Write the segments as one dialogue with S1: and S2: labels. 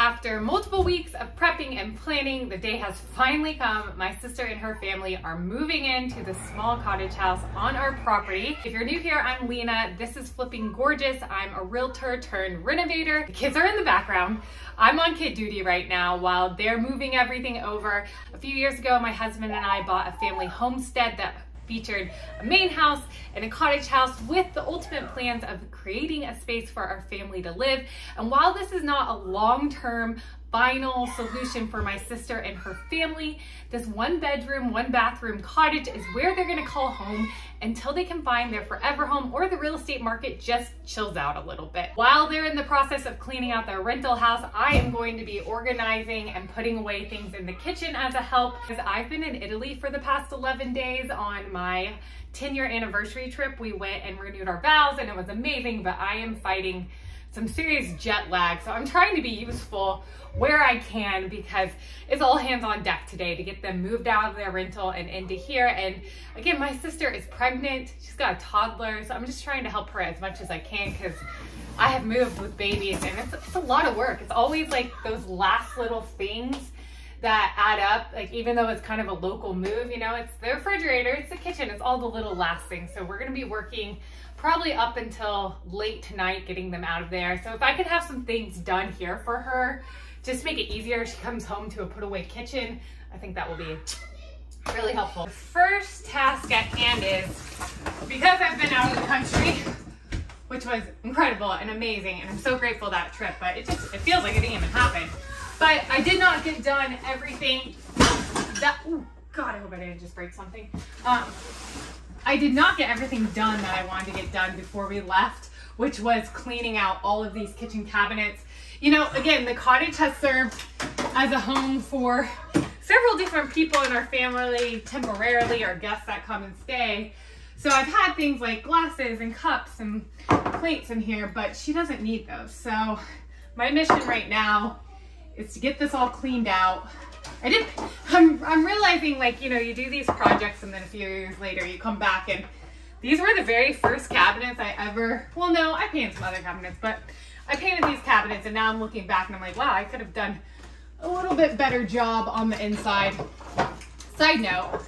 S1: After multiple weeks of prepping and planning, the day has finally come. My sister and her family are moving into the small cottage house on our property. If you're new here, I'm Lena. This is Flipping Gorgeous. I'm a realtor turned renovator. The kids are in the background. I'm on kid duty right now while they're moving everything over. A few years ago, my husband and I bought a family homestead that featured a main house and a cottage house with the ultimate plans of creating a space for our family to live. And while this is not a long-term final solution for my sister and her family, this 1-bedroom, 1-bathroom cottage is where they're gonna call home until they can find their forever home or the real estate market just chills out a little bit. While they're in the process of cleaning out their rental house, I am going to be organizing and putting away things in the kitchen as a help, because I've been in Italy for the past 11 days on my 10-year anniversary trip. We went and renewed our vows and it was amazing, but I am fighting some serious jet lag. So I'm trying to be useful where I can, because it's all hands on deck today to get them moved out of their rental and into here. And again, my sister is pregnant. She's got a toddler. So I'm just trying to help her as much as I can, because I have moved with babies and it's a lot of work. It's always like those last little things that add up. Like, even though it's kind of a local move, you know, it's the refrigerator, it's the kitchen, it's all the little last things. So we're gonna be working probably up until late tonight getting them out of there. So if I could have some things done here for her, just make it easier. She comes home to a put away kitchen. I think that will be really helpful. The first task at hand is, because I've been out of the country, which was incredible and amazing, and I'm so grateful that trip, but it feels like it didn't even happen. But I did not get done everything that, oh God, I hope I didn't just break something. I did not get everything done that I wanted to get done before we left, which was cleaning out all of these kitchen cabinets. You know, again, the cottage has served as a home for several different people in our family temporarily, or guests that come and stay. So I've had things like glasses and cups and plates in here, but she doesn't need those. So my mission right now is to get this all cleaned out. I'm realizing, like, you know, you do these projects and then a few years later you come back and these were the very first cabinets I ever, well, no, I painted some other cabinets, but I painted these cabinets and now I'm looking back and I'm like, wow, I could have done a little bit better job on the inside. Side note,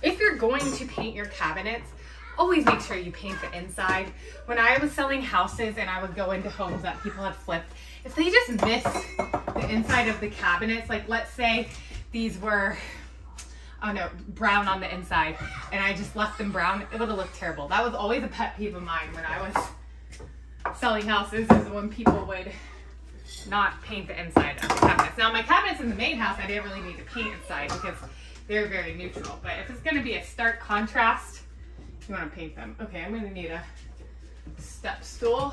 S1: if you're going to paint your cabinets, always make sure you paint the inside. When I was selling houses and I would go into homes that people had flipped, if they just miss the inside of the cabinets, like let's say these were, oh no, brown on the inside, and I just left them brown, it would have looked terrible. That was always a pet peeve of mine when I was selling houses, is when people would not paint the inside of the cabinets. Now my cabinets in the main house, I didn't really need to paint inside because they're very neutral, but if it's gonna be a stark contrast, you wanna paint them. Okay, I'm gonna need a step stool.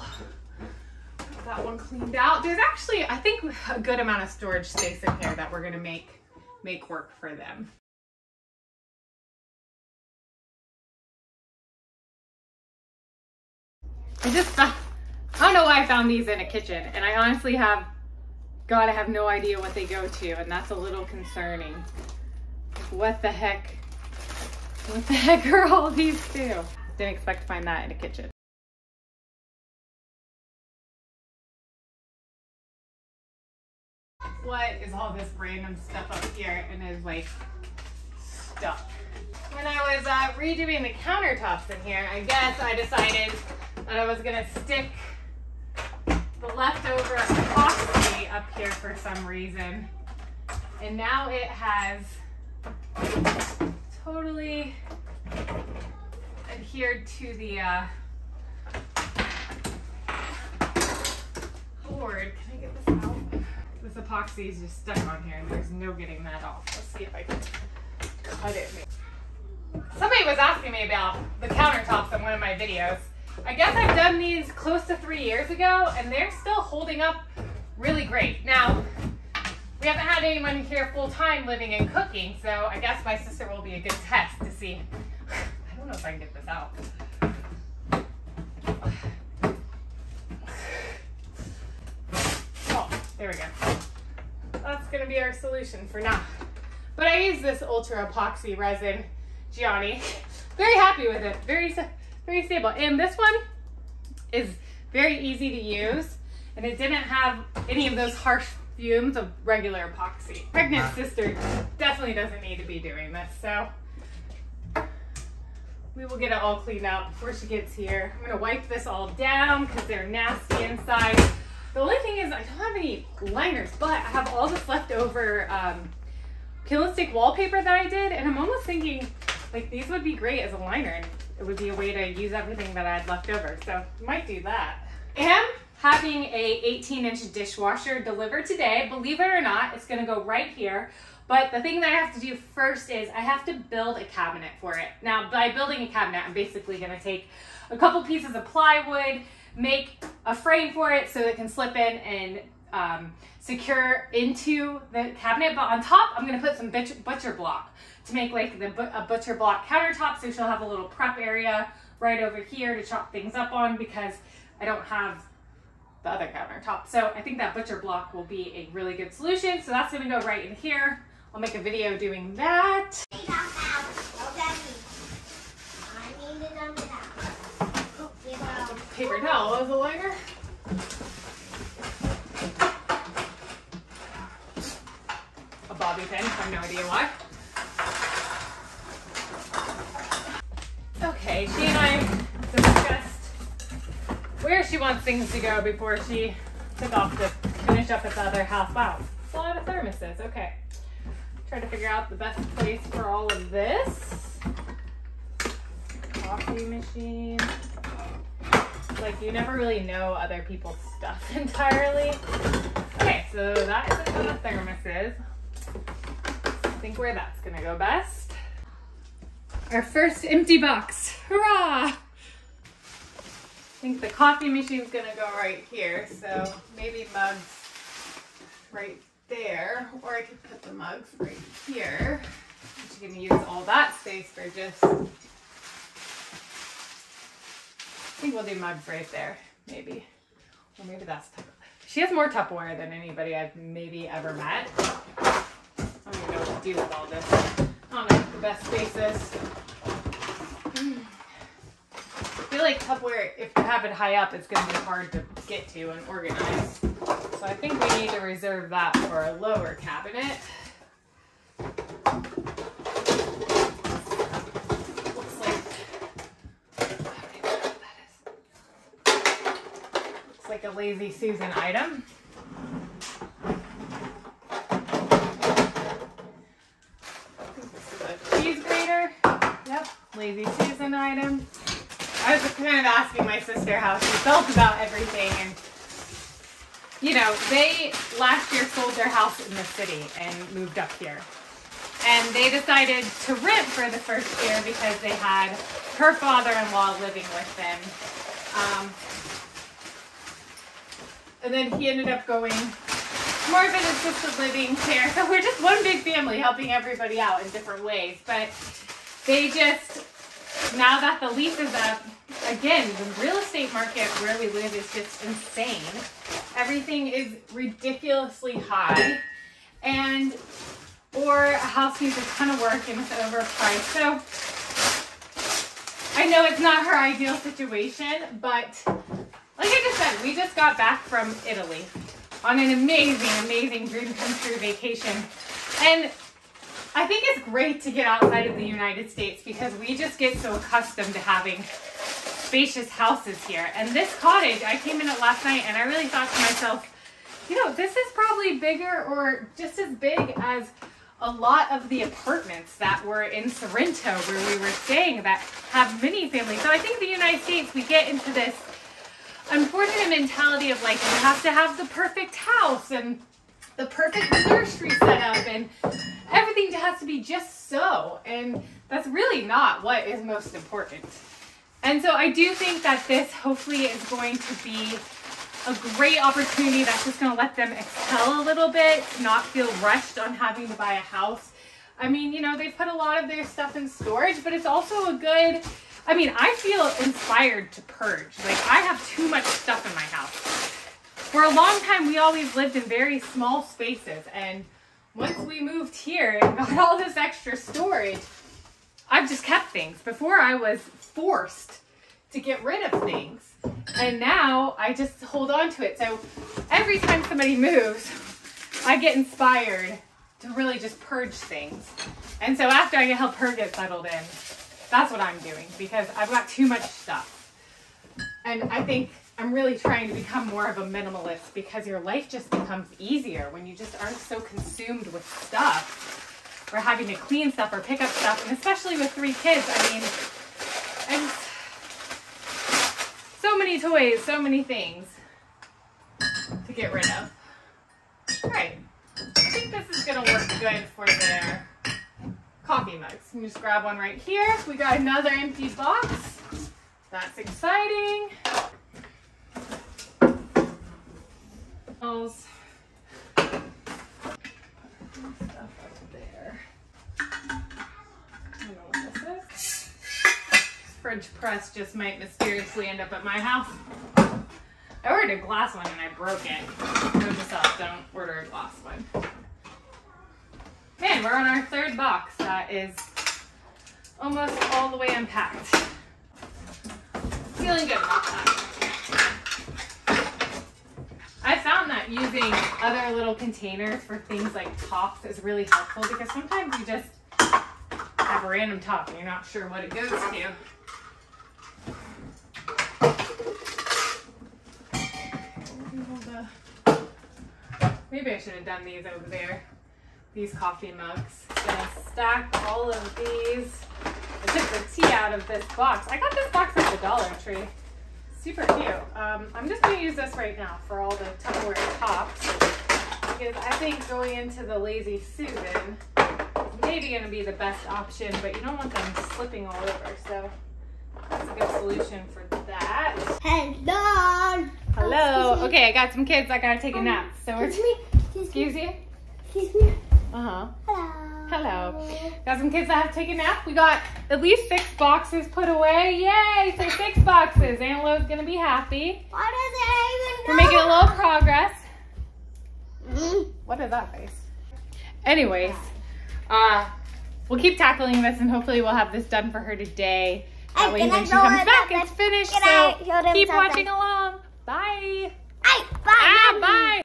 S1: Get that one cleaned out. There's actually, I think, a good amount of storage space in here that we're gonna make work for them. I don't know why I found these in a kitchen, and I honestly have no idea what they go to, and that's a little concerning. What the heck are all these to? Didn't expect to find that in a kitchen. What is all this random stuff up here and is like stuck? When I was redoing the countertops in here, I guess I decided that I was gonna stick the leftover epoxy up here for some reason. And now it has totally adhered to the board. Can I get this out? This epoxy is just stuck on here and there's no getting that off. Let's see if I can cut it. Somebody was asking me about the countertops in one of my videos. I guess I've done these close to 3 years ago and they're still holding up really great. Now, we haven't had anyone here full time living and cooking, so I guess my sister will be a good test to see. I don't know if I can get this out. Oh, there we go. That's gonna be our solution for now. But I use this ultra epoxy resin, Gianni. Very happy with it, very stable. And this one is very easy to use, and it didn't have any of those harsh fumes of regular epoxy. Pregnant sister definitely doesn't need to be doing this, so we will get it all cleaned out before she gets here. I'm gonna wipe this all down because they're nasty inside. The only thing is I don't have any liners, but I have all this leftover peel and stick wallpaper that I did, and I'm almost thinking like these would be great as a liner, and it would be a way to use everything that I had left over, so might do that. I am having a 18-inch dishwasher delivered today. Believe it or not, it's gonna go right here. But the thing that I have to do first is I have to build a cabinet for it. Now, by building a cabinet, I'm basically gonna take a couple pieces of plywood, make a frame for it so it can slip in and secure into the cabinet. But on top, I'm gonna put some butcher block to make like a butcher block countertop, so she'll have a little prep area right over here to chop things up on, because I don't have the other countertop. So I think that butcher block will be a really good solution. So that's gonna go right in here. I'll make a video doing that. Paper towel as a liner. A bobby pin, I have no idea why. Okay, she and I discussed where she wants things to go before she took off to finish up at the other house. Wow, it's a lot of thermoses. Okay, try to figure out the best place for all of this. Coffee machine. Like, you never really know other people's stuff entirely. Okay, so that is where the thermos is. I think where that's gonna go best. Our first empty box, hurrah! I think the coffee machine's gonna go right here, so maybe mugs right there, or I could put the mugs right here. I'm just gonna use all that space for just, I think we'll do mugs right there, maybe. Or maybe that's Tupperware. She has more Tupperware than anybody I've maybe ever met. I don't even know what to do with all this. I don't know what the best space is. I feel like Tupperware, if you have it high up, it's going to be hard to get to and organize. So I think we need to reserve that for a lower cabinet. Looks like, I don't even know what that is. Looks like a Lazy Susan item. Cheese grater. Yep, Lazy Susan item. I was kind of asking my sister how she felt about everything, and you know, they last year sold their house in the city and moved up here. And they decided to rent for the first year because they had her father-in-law living with them. And then he ended up going more of an assisted living care. So we're just one big family helping everybody out in different ways. But they just, now that the lease is up, again, the real estate market where we live is just insane. Everything is ridiculously high, or a house needs a ton of work and it's overpriced. So I know it's not her ideal situation, but like I just said, we just got back from Italy on an amazing, amazing dream come true vacation. And I think it's great to get outside of the United States because we just get so accustomed to having spacious houses here. And this cottage, I came in it last night and I really thought to myself, you know, this is probably bigger or just as big as a lot of the apartments that were in Sorrento where we were staying that have mini families. So I think the United States, we get into this unfortunate mentality of like, you have to have the perfect house and the perfect nursery setup and everything has to be just so. And that's really not what is most important. And so I do think that this hopefully is going to be a great opportunity that's just going to let them excel a little bit, not feel rushed on having to buy a house. I mean, you know, they put a lot of their stuff in storage, but it's also a good, I mean, I feel inspired to purge. Like, I have too much stuff in my house. For a long time, we always lived in very small spaces. And once we moved here and got all this extra storage, I've just kept things. Before I was forced to get rid of things. And now I just hold on to it. So every time somebody moves, I get inspired to really just purge things. And so after I help her get settled in, that's what I'm doing because I've got too much stuff. And I think I'm really trying to become more of a minimalist because your life just becomes easier when you just aren't so consumed with stuff or having to clean stuff or pick up stuff. And especially with 3 kids, I mean, so many toys, so many things to get rid of. All right, I think this is gonna work good for their coffee mugs. You can just grab one right here. We got another empty box. That's exciting. Stuff up there. I don't know what this is. Fridge press just might mysteriously end up at my house. I ordered a glass one and I broke it. Note to self, don't order a glass one. Man, we're on our 3rd box. That is almost all the way unpacked. Feeling good about that. I found that using other little containers for things like tops is really helpful because sometimes you just have a random top and you're not sure what it goes to. Maybe I should have done these over there. These coffee mugs. Gonna stack all of these. I took the tea out of this box. I got this box at the Dollar Tree. Super cute. I'm just going to use this right now for all the Tupperware tops because I think going into the Lazy Susan is maybe going to be the best option, but you don't want them slipping all over, so that's a good solution for that.
S2: Hello.
S1: Hello. Okay, I got some kids. I got to take a nap. So we're... Excuse you?
S2: Excuse me.
S1: Uh-huh.
S2: Hello.
S1: Hello. Got some kids that have to take a nap. We got at least 6 boxes put away. Yay! So 6 boxes. Aunt Lo's gonna be happy.
S2: What is it even?
S1: We're making a little progress. What is that face? Anyways, we'll keep tackling this and hopefully we'll have this done for her today. That way when she comes back, it's finished. So keep watching along. Bye.
S2: Bye.
S1: Bye.